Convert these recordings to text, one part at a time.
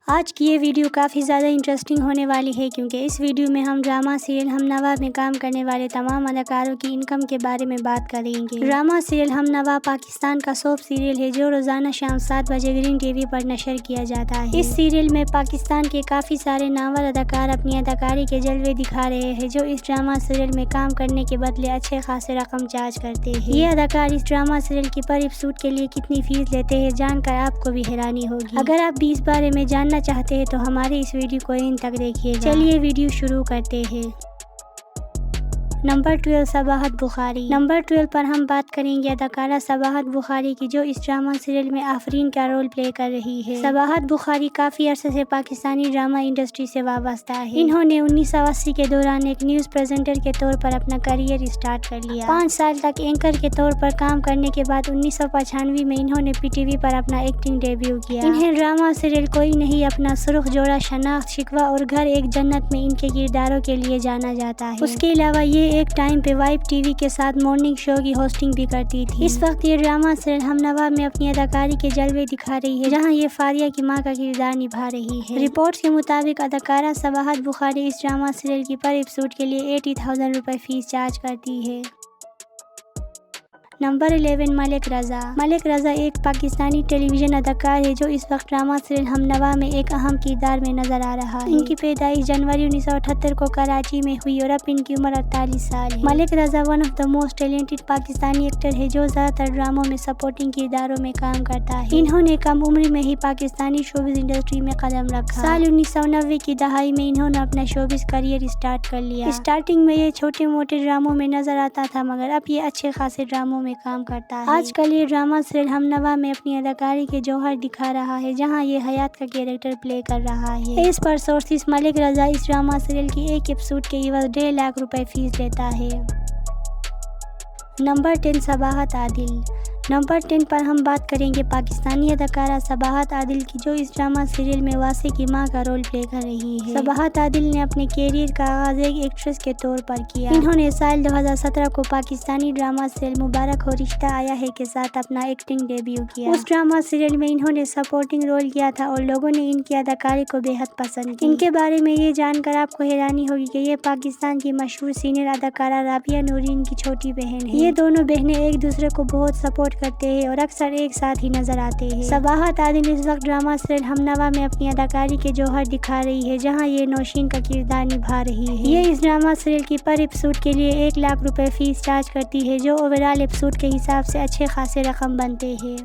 آج کی یہ ویڈیو کافی زیادہ انٹرسٹنگ ہونے والی ہے کیونکہ اس ویڈیو میں ہم ڈرامہ سیریل ہم نوا میں کام کرنے والے تمام اداکاروں کی انکم کے بارے میں بات کریں گے۔ ڈرامہ سیریل ہم نوا پاکستان کا سوپ سیریل ہے جو روزانہ شام 7 بجے گرین ٹی وی پر نشر کیا جاتا ہے۔ اس سیریل میں پاکستان کے کافی سارے نامور اداکار اپنی اداکاری کے جلوے دکھا رہے ہیں جو اس ڈرامہ سیریل میں کام کرنے کے بدلے اچھے خاصے رقم چارج کرتے ہیں۔ یہ اداکار اس ڈرامہ سیریل کی پر ایپیسوڈ کے لیے کتنی فیس لیتے ہیں جان کر آپ کو بھی حیرانی ہوگی۔ اگر آپ بھی اس بارے میں جاننا چاہتے ہیں تو ہمارے اس ویڈیو کو اینڈ تک دیکھیے گا۔ چلیے ویڈیو شروع کرتے ہیں۔ نمبر 12 صباحت بخاری۔ نمبر 12 پر ہم بات کریں گے اداکارہ صباحت بخاری کی جو اس ڈرامہ سیریل میں آفرین کا رول پلے کر رہی ہے۔ صباحت بخاری کافی عرصے سے پاکستانی ڈرامہ انڈسٹری سے وابستہ ہے۔ انہوں نے 1980 کے دوران ایک نیوز پریزنٹر کے طور پر اپنا کیریئر اسٹارٹ کر لیا۔ 5 سال تک اینکر کے طور پر کام کرنے کے بعد 1995 میں انہوں نے پی ٹی وی پر اپنا ایکٹنگ ڈیبیو کیا۔ انہیں ڈرامہ سیریل کوئی نہیں اپنا سرخ جوڑا، شناخت، شکوہ اور گھر ایک جنت میں ان کے کرداروں کے لیے جانا جاتا ہے۔ اس کے علاوہ یہ ایک ٹائم پہ وائب ٹی وی کے ساتھ مارننگ شو کی ہوسٹنگ بھی کرتی تھی۔ اس وقت یہ ڈرامہ سیریل ہم نوا میں اپنی اداکاری کے جلوے دکھا رہی ہے جہاں یہ فاریہ کی ماں کا کردار نبھا رہی ہے۔ رپورٹس کے مطابق اداکارہ صباحت بخاری اس ڈرامہ سیریل کی پر ایپیسوڈ کے لیے 80,000 روپے فیس چارج کرتی ہے۔ نمبر 11 ملک رضا۔ ملک رضا ایک پاکستانی ٹیلی ویژن اداکار ہے جو اس وقت ڈرامہ سیریل ہم نوا میں ایک اہم کردار میں نظر آ رہا ہے۔ ان کی پیدائش جنوری 1978 کو کراچی میں ہوئی اور اب ان کی عمر 48 سال ہے۔ Malik Raza one of the most talented Pakistani actor ہے جو زیادہ تر ڈراموں میں سپورٹنگ کرداروں میں کام کرتا ہے۔ انہوں نے کم عمری میں ہی پاکستانی شوبز انڈسٹری میں قدم رکھا۔ سال 1990 کی دہائی میں انہوں نے اپنا شوبز کیریئر اسٹارٹ کر لیا۔ اسٹارٹنگ میں یہ چھوٹے موٹے ڈراموں میں نظر آتا تھا مگر اب یہ اچھے خاصے ڈراموں میں کام کرتا ہے۔ آج کل یہ ڈرامہ سیریل ہم نوا میں اپنی اداکاری کے جوہر دکھا رہا ہے جہاں یہ حیات کا کیریکٹر پلے کر رہا ہے۔ اس پر سورسز ملک رضا اس ڈرامہ سیریل کی ایک ایپیسوڈ کے عوض 1.5 لاکھ روپے فیس لیتا ہے۔ نمبر 10 صباحت عادل۔ نمبر 10 پر ہم بات کریں گے پاکستانی اداکارہ صباحت عادل کی جو اس ڈرامہ سیریل میں واسع کی ماں کا رول پلے کر رہی ہے۔ صباحت عادل نے اپنے کیریئر کا آغاز ایک ایکٹریس کے طور پر کیا۔ انہوں نے سال 2017 کو پاکستانی ڈرامہ سیریل مبارک ہو رشتہ آیا ہے کے ساتھ اپنا ایکٹنگ ڈیبیو کیا۔ اس ڈرامہ سیریل میں انہوں نے سپورٹنگ رول کیا تھا اور لوگوں نے ان کی اداکاری کو بے حد پسند کیا۔ ان کے بارے میں یہ جان کر آپ کو حیرانی ہوگی کہ یہ پاکستان کی مشہور سینئر اداکارہ رابعہ نورین کی چھوٹی بہن ہے۔ یہ دونوں بہنیں ایک دوسرے کو بہت سپورٹ کرتے ہیں اور اکثر ایک ساتھ ہی نظر آتے ہیں۔ صباحت عادل اس وقت ڈرامہ سیریل ہم نوا میں اپنی اداکاری کے جوہر دکھا رہی ہے جہاں یہ نوشین کا کردار نبھا رہی ہے۔ یہ اس ڈرامہ سیریل کی پر ایپیسوڈ کے لیے 1 لاکھ روپے فیس چارج کرتی ہے جو اوورآل ایپیسوڈ کے حساب سے اچھے خاصے رقم بنتے ہیں۔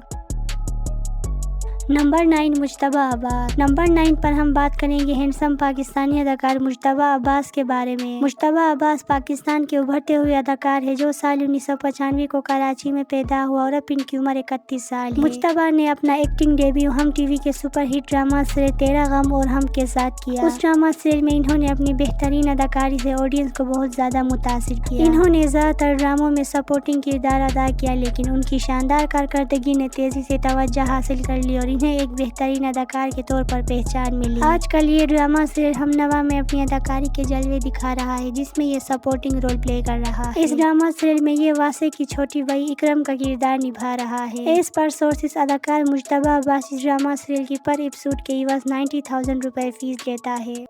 نمبر 9 مجتبیٰ عباس۔ نمبر 9 پر ہم بات کریں گے ہینڈسم پاکستانی اداکار مجتبیٰ عباس کے بارے میں۔ مجتبیٰ عباس پاکستان کے ابھرتے ہوئے اداکار ہے جو سال 1995 کو کراچی میں پیدا ہوا اور اب ان کی عمر 31 سال ہے۔ مجتبیٰ نے اپنا ایکٹنگ ڈیبیو ہم ٹی وی کے سپر ہٹ ڈرامہ سیریل تیرا غم اور ہم کے ساتھ کیا۔ اس ڈرامہ سیریل میں انہوں نے اپنی بہترین اداکاری سے آڈینس کو بہت زیادہ متاثر کیا۔ انہوں نے زیادہ تر ڈراموں میں سپورٹنگ کردار ادا کیا لیکن ان کی شاندار کارکردگی نے تیزی سے توجہ حاصل کر لی اور انہیں ایک بہترین اداکار کے طور پر پہچان ملی۔ آج کل یہ ڈرامہ سیریل ہم نوا میں اپنی اداکاری کے جلوے دکھا رہا ہے جس میں یہ سپورٹنگ رول پلے کر رہا ہے۔ اس ڈرامہ سیریل میں یہ واسع کی چھوٹی بھائی اکرم کا کردار نبھا رہا ہے۔ اس پر سورسز اداکار مجتبیٰ عباس اس ڈرامہ سیریل کی پر ایپیسوڈ کے عوض 90,000 روپے فیس لیتا ہے۔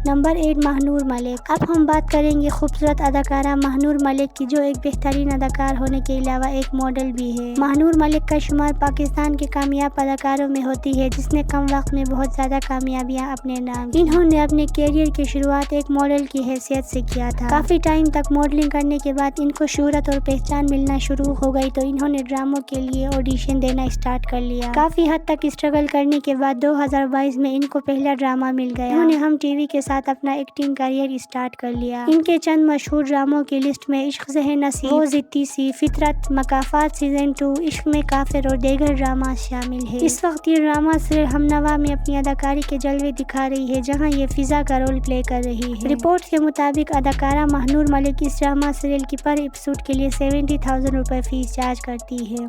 نمبر 8 ماہنور ملک۔ اب ہم بات کریں گے خوبصورت اداکارہ ماہنور ملک کی جو ایک بہترین اداکار ہونے کے علاوہ ایک ماڈل بھی ہے۔ ماہنور ملک کا شمار پاکستان کے کامیاب اداکاروں میں ہوتی ہے جس نے کم وقت میں بہت زیادہ کامیابیاں اپنے نام کی۔ انہوں نے اپنے کیریئر کی شروعات ایک ماڈل کی حیثیت سے کیا تھا۔ کافی ٹائم تک ماڈلنگ کرنے کے بعد ان کو شہرت اور پہچان ملنا شروع ہو گئی تو انہوں نے ڈراموں کے لیے آڈیشن دینا اسٹارٹ کر لیا۔ کافی حد تک اسٹرگل کرنے کے بعد 2022 میں ان کو پہلا ڈرامہ مل گیا۔ انہوں نے ہم ٹی وی کے ساتھ اپنا ایکٹنگ کیریئر اسٹارٹ کر لیا۔ ان کے چند مشہور ڈراموں کی لسٹ میں عشق سے ہے نصیب، وہ ضدی سی، فطرت، مکافات سیزن 2، عشق میں کافر اور دیگر ڈرامہ شامل ہے۔ اس وقت یہ ڈرامہ سیریل ہم نوا میں اپنی اداکاری کے جلوے دکھا رہی ہے جہاں یہ فضا کا رول پلے کر رہی ہے۔ رپورٹس کے مطابق اداکارہ ماہنور ملک اس ڈرامہ سیریل کی پر ایپیسوڈ کے لیے 70,000 روپے فیس چارج کرتی ہے۔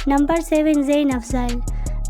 نمبر 7 زین افضل۔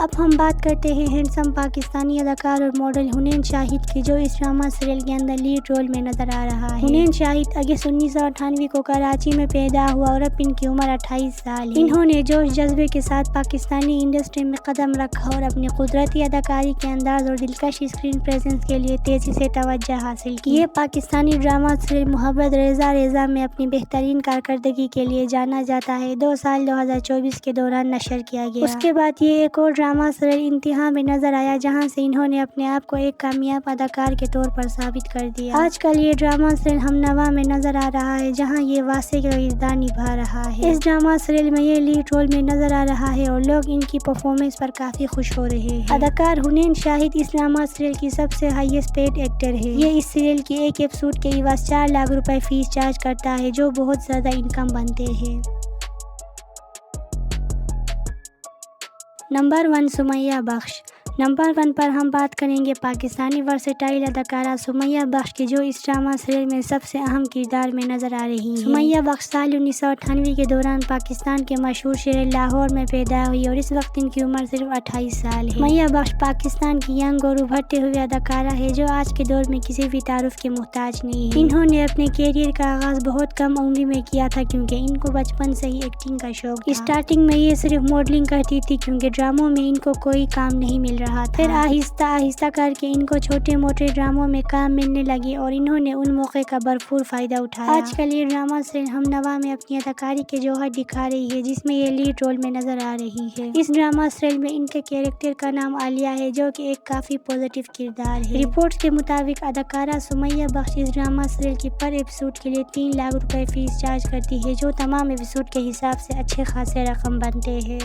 اب ہم بات کرتے ہیں ہینڈسم پاکستانی اداکار اور ماڈل حنین شاہد کی، جو اس ڈرامہ سیریل کے اندر لیڈ رول میں نظر آ رہا ہے۔ حنین شاہد اگست 1998 کو کراچی میں پیدا ہوا اور اب ان کی عمر 28 سال ہے۔ انہوں نے جوش جذبے کے ساتھ پاکستانی انڈسٹری میں قدم رکھا اور اپنی قدرتی اداکاری کے انداز اور دلکش اسکرین پریزنس کے لیے تیزی سے توجہ حاصل کی۔ یہ پاکستانی ڈرامہ سیریل محبت ریزہ ریزہ میں اپنی بہترین کارکردگی کے لیے جانا جاتا ہے، 2 سال 2024 کے دوران نشر کیا گیا۔ اس کے بعد یہ ایک اور ڈرامہ سیریل انتہا میں نظر آیا، جہاں سے انہوں نے اپنے آپ کو ایک کامیاب اداکار کے طور پر ثابت کر دیا۔ آج کل یہ ڈرامہ سیریل ہم نوا میں نظر آ رہا ہے، جہاں یہ واسع کا کردار نبھا رہا ہے۔ اس ڈرامہ سیریل میں یہ لیڈ رول میں نظر آ رہا ہے اور لوگ ان کی پرفارمنس پر کافی خوش ہو رہے ہیں۔ اداکار حنین شاہد اس ڈرامہ سیریل کی سب سے ہائیسٹ پیڈ ایکٹر ہے۔ یہ اس سیریل کی ایک ایپیسوڈ کے عوض 4 لاکھ روپے فیس چارج کرتا ہے، جو بہت زیادہ انکم بنتے ہیں۔ نمبر 1 سمیہ بخش۔ نمبر 1 پر ہم بات کریں گے پاکستانی ورسٹائل اداکارہ سمیہ بخش کی، جو اس ڈرامہ سیریل میں سب سے اہم کردار میں نظر آ رہی ہیں۔ سمیہ بخش سال 1998 کے دوران پاکستان کے مشہور شہر لاہور میں پیدا ہوئی اور اس وقت ان کی عمر صرف 28 سال ہے۔ سمیہ بخش پاکستان کی ینگ اور ابھرتے ہوئے اداکارہ ہے، جو آج کے دور میں کسی بھی تعارف کے محتاج نہیں ہے۔ انہوں نے اپنے کیریئر کا آغاز بہت کم عمری میں کیا تھا، کیونکہ ان کو بچپن سے ہی ایکٹنگ کا شوق تھا۔ اسٹارٹنگ میں یہ صرف ماڈلنگ کرتی تھی، کیونکہ ڈراموں میں ان کو کوئی کام نہیں مل رہا تھا۔ پھر آہستہ آہستہ کر کے ان کو چھوٹے موٹے ڈراموں میں کام ملنے لگی اور انہوں نے ان موقع کا بھرپور فائدہ اٹھایا۔ آج کل یہ ڈرامہ سیریل ہم نوا میں اپنی اداکاری کے جوہر دکھا رہی ہے، جس میں یہ لیڈ رول میں نظر آ رہی ہے۔ اس ڈرامہ سیریل میں ان کے کیریکٹر کا نام عالیہ ہے، جو کہ ایک کافی پازیٹیو کردار ہے۔ رپورٹس کے مطابق اداکارہ سمیہ بخش اس ڈرامہ سیریل کی پر ایپیسوڈ کے لیے 3 لاکھ روپے فیس چارج کرتی ہے، جو تمام ایپیسوڈ کے حساب سے اچھے خاصے رقم بنتے ہیں۔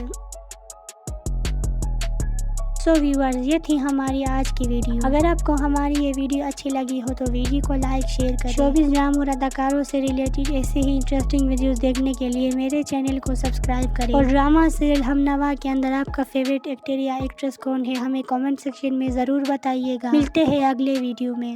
سو ویورز، یہ تھی ہماری آج کی ویڈیو۔ اگر آپ کو ہماری یہ ویڈیو اچھی لگی ہو تو ویڈیو کو لائک شیئر کریں۔ شوبز ڈراموں اور اداکاروں سے ریلیٹڈ ایسے ہی انٹرسٹنگ ویڈیوز دیکھنے کے لیے میرے چینل کو سبسکرائب کریں۔ اور ڈرامہ سیریل ہم نوا کے اندر آپ کا فیوریٹ ایکٹر یا ایکٹریس کون ہے، ہمیں کامنٹ سیکشن میں ضرور بتائیے گا۔ ملتے ہیں اگلے ویڈیو میں۔